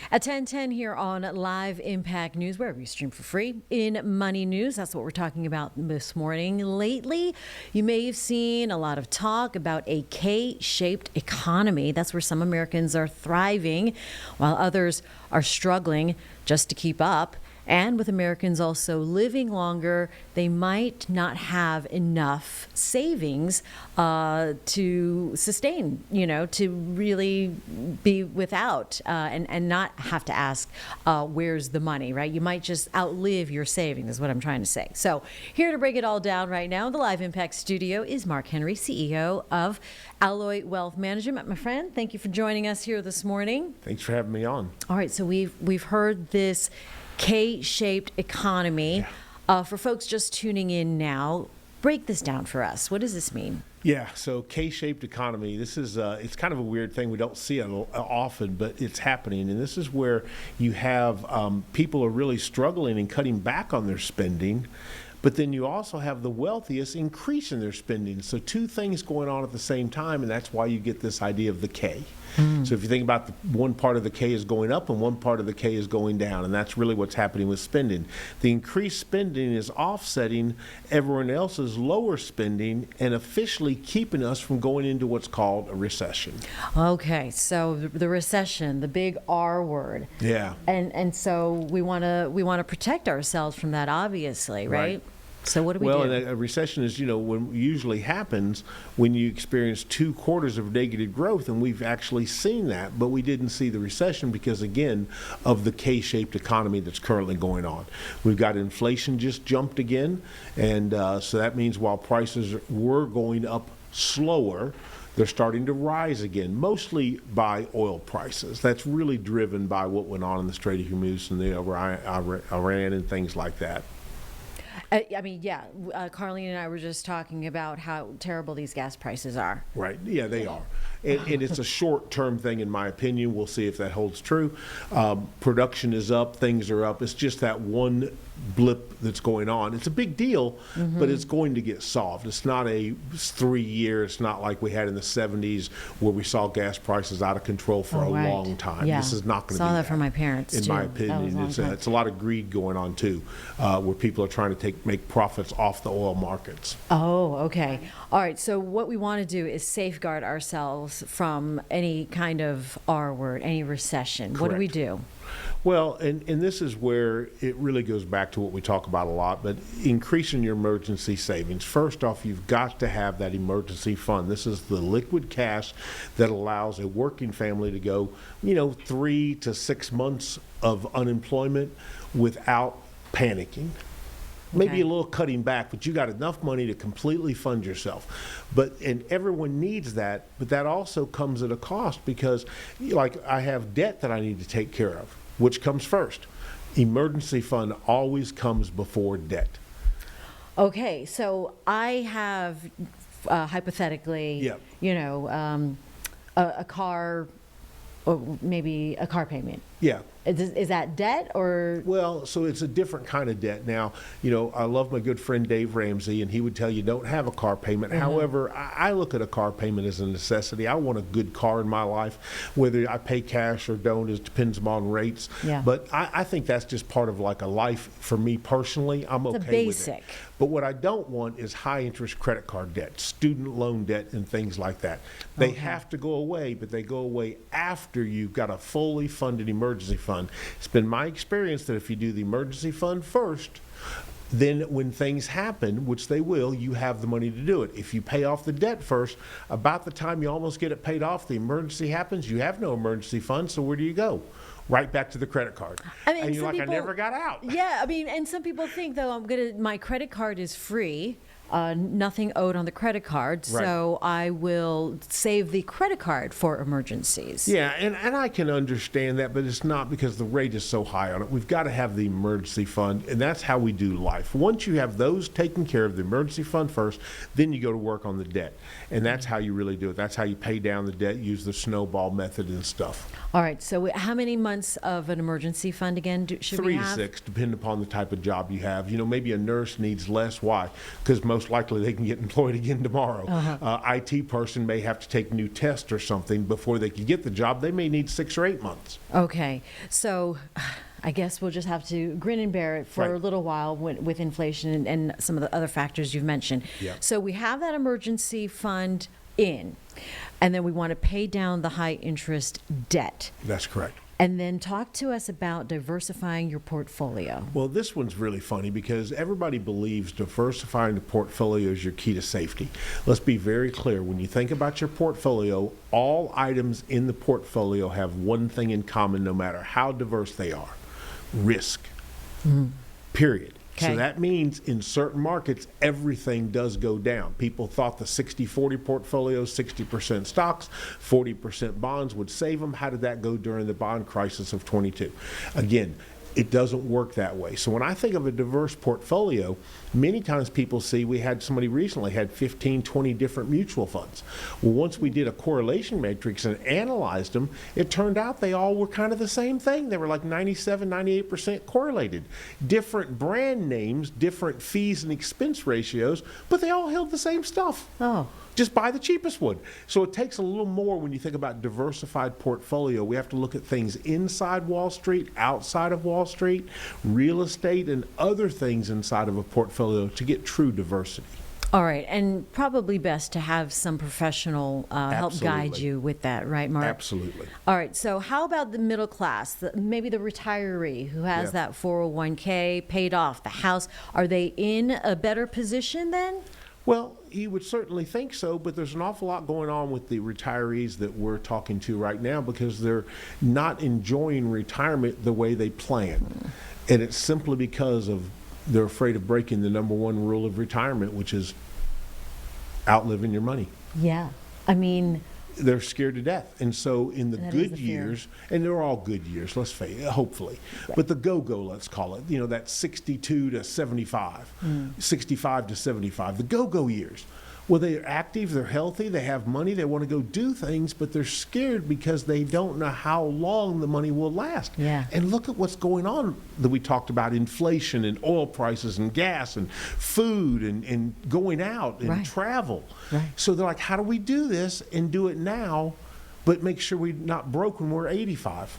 At 10:10 here on Live Impact News, where we stream for free in Money News. That's what we're talking about this morning. Lately, you may have seen a lot of talk about a K-shaped economy. That's where some Americans are thriving, while others are struggling just to keep up. And with Americans also living longer, they might not have enough savings to sustain, to really be without and not have to ask, where's the money, right? You might just outlive your savings, is what I'm trying to say. So here to break it all down right now in the Live Impact studio is Mark Henry, CEO of Alloy Wealth Management. My friend, thank you for joining us here this morning. Thanks for having me on. All right, so we've heard this K-shaped economy. For folks just tuning in now, break this down for us. What does this mean? Yeah, so K-shaped economy, this is, it's kind of a weird thing. We don't see it often, but it's happening. And this is where you have people are really struggling and cutting back on their spending. But then you also have the wealthiest increasing their spending. So two things going on at the same time, and that's why you get this idea of the K. So if you think about one part of the K is going up and one part of the K is going down, and that's really what's happening with spending. The increased spending is offsetting everyone else's lower spending and officially keeping us from going into what's called a recession. Okay, so the recession, the big R word. Yeah. And so we want to protect ourselves from that, obviously, right? So what do we do? Well, a recession is, when usually happens when you experience 2 quarters of negative growth, and we've actually seen that, but we didn't see the recession because, again, of the K-shaped economy that's currently going on. We've got inflation just jumped again, and so that means while prices were going up slower, they're starting to rise again, mostly by oil prices. That's really driven by what went on in the Strait of Hormuz and Iran and things like that. Carlene and I were just talking about how terrible these gas prices are. Right. Yeah, they are. And it's a short-term thing, in my opinion. We'll see if that holds true. Production is up. Things are up. It's just that one blip that's going on. It's a big deal, but it's going to get solved. It's not a 3-year. It's not like we had in the 70s where we saw gas prices out of control for a long time. Yeah. This is not going to be Saw that from my parents, in too. my opinion. It's a lot of greed going on, too, where people are trying to make profits off the oil markets. Oh, okay. All right. So what we want to do is safeguard ourselves from any kind of R word, any recession. Correct. What do we do? Well, and this is where it really goes back to what we talk about a lot, but increasing your emergency savings. First off, you've got to have that emergency fund. This is the liquid cash that allows a working family to go, 3 to 6 months of unemployment without panicking. Maybe a little cutting back, but you got enough money to completely fund yourself. And everyone needs that, but that also comes at a cost because, like, I have debt that I need to take care of. Which comes first? Emergency fund always comes before debt. Okay, so I have hypothetically, a car, or maybe a car payment. Yeah. Is that debt or? Well, so it's a different kind of debt. Now, I love my good friend Dave Ramsey, and he would tell you don't have a car payment. However, I look at a car payment as a necessity. I want a good car in my life. Whether I pay cash or don't, it depends on rates. Yeah. But I think that's just part of like a life for me personally. I'm okay with it. Basic. But what I don't want is high interest credit card debt, student loan debt, and things like that. They have to go away, but they go away after you've got a fully funded emergency fund. It's been my experience that if you do the emergency fund first, then when things happen, which they will, you have the money to do it. If you pay off the debt first, about the time you almost get it paid off, the emergency happens, you have no emergency fund, so where do you go? Right back to the credit card. And you're like, I never got out. Yeah, and some people think, though, my credit card is free. Nothing owed on the credit card, so I will save the credit card for emergencies. Yeah, and I can understand that, but it's not because the rate is so high on it. We've got to have the emergency fund, and that's how we do life. Once you have those taken care of, the emergency fund first, then you go to work on the debt. And that's how you really do it. That's how you pay down the debt, use the snowball method and stuff. All right, so how many months of an emergency fund again should we have? 3 to 6, depending upon the type of job you have. Maybe a nurse needs less. Why? Because most most likely they can get employed again tomorrow. IT person may have to take new tests or something before they can get the job. They may need 6 or 8 months. Okay, so I guess we'll just have to grin and bear it for Right. a little while with inflation and some of the other factors you've mentioned. Yeah. So we have that emergency fund in, and then we want to pay down the high interest debt. That's correct. And then talk to us about diversifying your portfolio. Well, this one's really funny because everybody believes diversifying the portfolio is your key to safety. Let's be very clear. When you think about your portfolio, all items in the portfolio have one thing in common, no matter how diverse they are: risk. Period. Okay. So that means in certain markets, everything does go down. People thought the 60-40 portfolio, 60% stocks, 40% bonds would save them. How did that go during the bond crisis of 22? Again, it doesn't work that way. So when I think of a diverse portfolio, many times people see, we had somebody recently had 15, 20 different mutual funds. Well, once we did a correlation matrix and analyzed them, it turned out they all were kind of the same thing. They were like 97, 98% correlated. Different brand names, different fees and expense ratios, but they all held the same stuff. Oh. Just buy the cheapest one. So it takes a little more when you think about diversified portfolio. We have to look at things inside Wall Street, outside of Wall Street, real estate, and other things inside of a portfolio to get true diversity. All right, and probably best to have some professional help guide Absolutely. you with that, right, Mark? Absolutely. All right, so how about the middle class, maybe the retiree who has Yeah. that 401k paid off, the house? Are they in a better position then? Well, you would certainly think so, but there's an awful lot going on with the retirees that we're talking to right now because they're not enjoying retirement the way they planned. And it's simply because of they're afraid of breaking the number one rule of retirement, which is outliving your money. Yeah. I mean, They're scared to death. And so in the That is good the fear. years, and they're all good years, let's face it, hopefully, but the go-go, let's call it, that 62 to 75, 65 to 75, the go-go years. Well, they're active, they're healthy, they have money, they want to go do things, but they're scared because they don't know how long the money will last. Yeah. And look at what's going on that we talked about: inflation and oil prices and gas and food and going out and Right. travel. Right. So they're like, how do we do this and do it now, but make sure we're not broke when we're 85?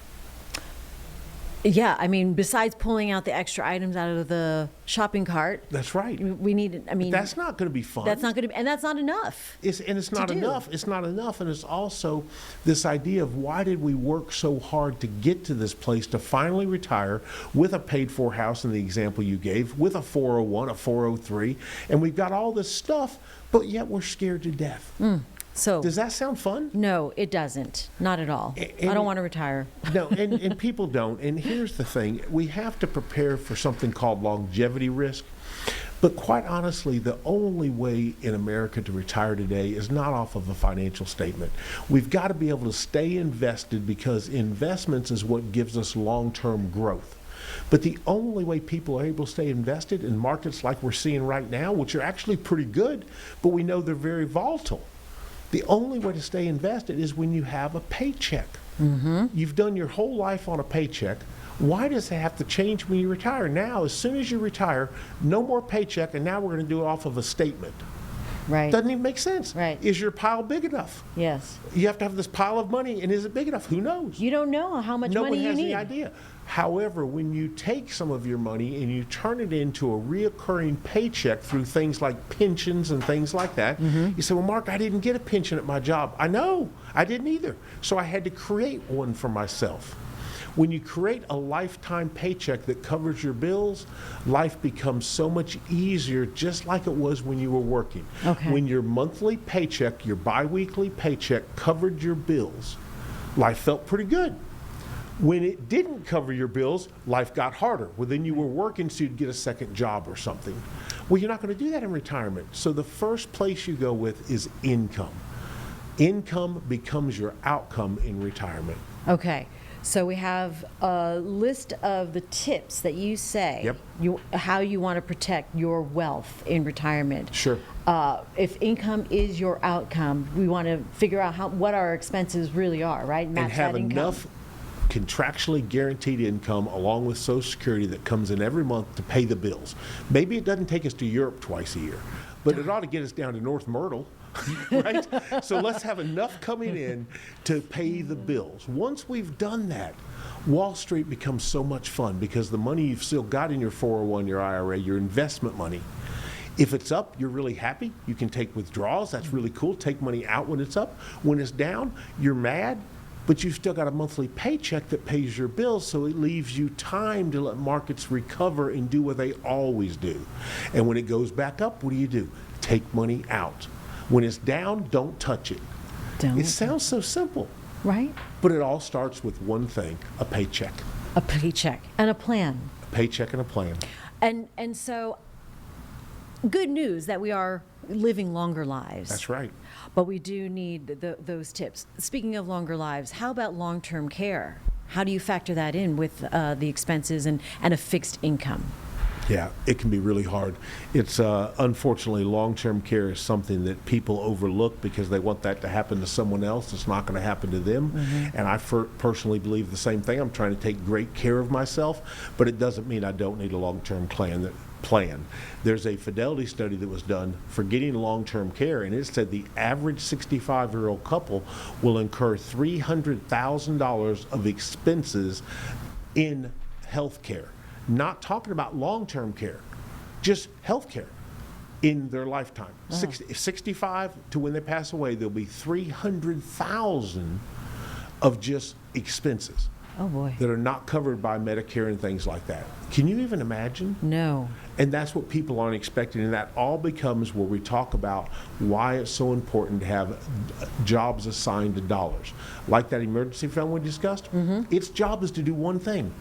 yeah, I mean, besides pulling out the extra items out of the shopping cart, That's right. we need, I mean, That's not going to be fun. that's not going to be, and that's not enough. It's not do. enough. It's not enough. And it's also this idea of why did we work so hard to get to this place to finally retire with a paid for house in the example you gave, with a 401, a 403, and we've got all this stuff, but yet we're scared to death. So, Does that sound fun? no, it doesn't. Not at all. I And- don't want to retire. No, and people don't. And here's the thing. We have to prepare for something called longevity risk. But quite honestly, the only way in America to retire today is not off of a financial statement. We've got to be able to stay invested because investments is what gives us long-term growth. But the only way people are able to stay invested in markets like we're seeing right now, which are actually pretty good, but we know they're very volatile. The only way to stay invested is when you have a paycheck. You've done your whole life on a paycheck. Why does it have to change when you retire? Now, as soon as you retire, no more paycheck, and now we're going to do it off of a statement. Right. Doesn't even make sense. Right. Is your pile big enough? Yes. You have to have this pile of money, and is it big enough? Who knows? You don't know how much No money one you has need. any idea. However, when you take some of your money and you turn it into a reoccurring paycheck through things like pensions and things like that, you say, well, Mark, I didn't get a pension at my job. I know, I didn't either. So I had to create one for myself. When you create a lifetime paycheck that covers your bills, life becomes so much easier, just like it was when you were working. Okay. When your monthly paycheck, your biweekly paycheck covered your bills, life felt pretty good. When it didn't cover your bills, life got harder. Well, then you were working so you'd get a second job or something. Well, you're not going to do that in retirement. So the first place you go with is income. Income becomes your outcome in retirement. Okay. So we have a list of the tips that you say Yep. how you want to protect your wealth in retirement. Sure. If income is your outcome, we want to figure out what our expenses really are, right? Match And have that income. enough contractually guaranteed income along with Social Security that comes in every month to pay the bills. Maybe it doesn't take us to Europe twice a year, but it ought to get us down to North Myrtle. Right? So let's have enough coming in to pay the bills. Once we've done that, Wall Street becomes so much fun because the money you've still got in your 401, your IRA, your investment money, if it's up, you're really happy. You can take withdrawals. That's really cool. Take money out when it's up. When it's down, you're mad, but you've still got a monthly paycheck that pays your bills, so it leaves you time to let markets recover and do what they always do. And when it goes back up, what do? Take money out. When it's down, don't touch it. It sounds so simple. Right? But it all starts with one thing, a paycheck. A paycheck and a plan. A paycheck and a plan. And so, good news that we are living longer lives. That's right. But we do need those tips. Speaking of longer lives, how about long-term care? How do you factor that in with the expenses and a fixed income? Yeah, it can be really hard. It's unfortunately, long-term care is something that people overlook because they want that to happen to someone else. It's not going to happen to them. Mm-hmm. And I personally believe the same thing. I'm trying to take great care of myself, but it doesn't mean I don't need a long-term plan. There's a Fidelity study that was done for getting long-term care, and it said the average 65-year-old couple will incur $300,000 of expenses in health care. Not talking about long-term care, just health care in their lifetime. 65 to when they pass away, there'll be $300,000 of just expenses. Oh boy. That are not covered by Medicare and things like that. Can you even imagine? No. And that's what people aren't expecting, and that all becomes where we talk about why it's so important to have jobs assigned to dollars. Like that emergency fund we discussed, its job is to do one thing.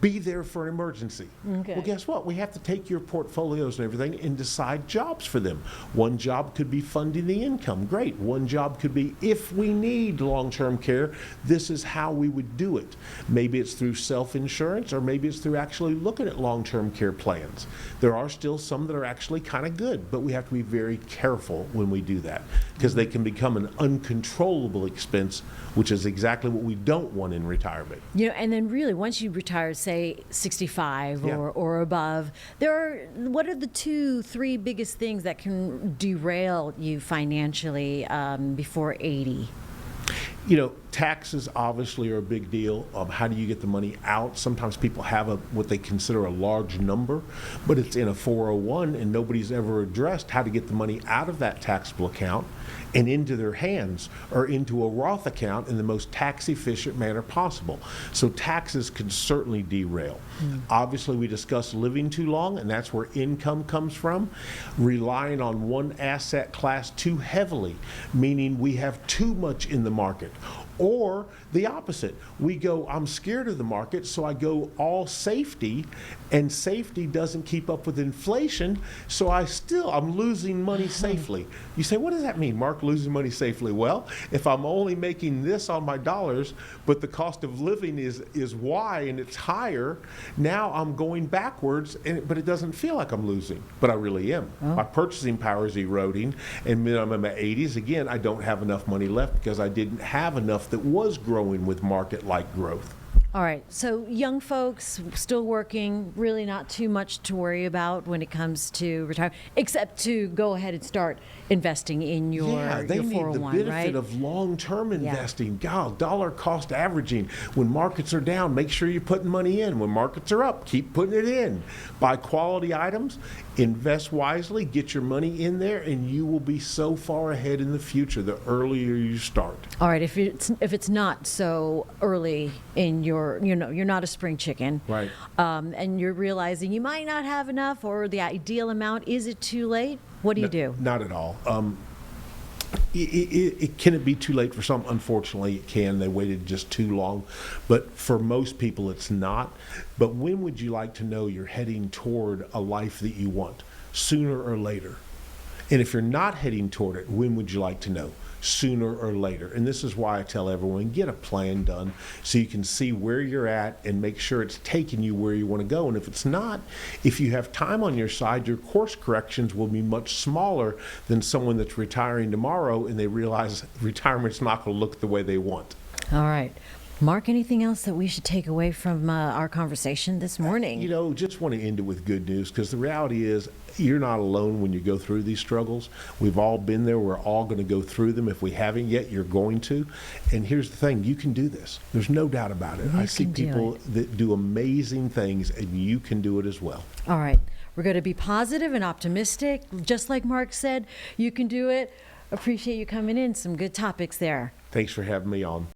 Be there for an emergency. Okay. Well, guess what? We have to take your portfolios and everything and decide jobs for them. One job could be funding the income. Great. One job could be, if we need long-term care, this is how we would do it. Maybe it's through self-insurance, or maybe it's through actually looking at long-term care plans. There are still some that are actually kind of good, but we have to be very careful when we do that because they can become an uncontrollable expense, which is exactly what we don't want in retirement. And then really, once you retire, say 65 or above, what are the 2-3 biggest things that can derail you financially before 80? Taxes obviously are a big deal. How do you get the money out? Sometimes people have what they consider a large number, but it's in a 401 and nobody's ever addressed how to get the money out of that taxable account and into their hands or into a Roth account in the most tax efficient manner possible. So taxes can certainly derail. Obviously, we discussed living too long, and that's where income comes from. Relying on one asset class too heavily, meaning we have too much in the market. Or the opposite. We go, I'm scared of the market, so I go all safety, and safety doesn't keep up with inflation, so I'm losing money safely. You say, what does that mean, Mark, losing money safely? Well, if I'm only making this on my dollars, but the cost of living is Y and it's higher, now I'm going backwards, but it doesn't feel like I'm losing, but I really am. Oh. My purchasing power is eroding, and when I'm in my 80s, again, I don't have enough money left because I didn't have enough that was growing with market-like growth. All right, so young folks still working, really not too much to worry about when it comes to retirement, except to go ahead and start investing in your 401, they need the benefit right? of long-term investing. God, dollar cost averaging. When markets are down, make sure you're putting money in. When markets are up, keep putting it in. Buy quality items, invest wisely, get your money in there, and you will be so far ahead in the future the earlier you start. All right, if it's not so early in you're not a spring chicken, right? And you're realizing you might not have enough or the ideal amount, is it too late? What do you do? Not at all. Can it be too late for some? Unfortunately, it can. They waited just too long. But for most people, it's not. But when would you like to know you're heading toward a life that you want? Sooner or later? And if you're not heading toward it, when would you like to know? Sooner or later. And this is why I tell everyone, get a plan done so you can see where you're at and make sure it's taking you where you want to go. And if it's not, if you have time on your side, your course corrections will be much smaller than someone that's retiring tomorrow and they realize retirement's not going to look the way they want. All right. Mark, anything else that we should take away from our conversation this morning? Just want to end it with good news, because the reality is you're not alone when you go through these struggles. We've all been there. We're all going to go through them. If we haven't yet, you're going to. And here's the thing, you can do this. There's no doubt about it. I see people that do amazing things, and you can do it as well. All right. We're going to be positive and optimistic. Just like Mark said, you can do it. Appreciate you coming in. Some good topics there. Thanks for having me on.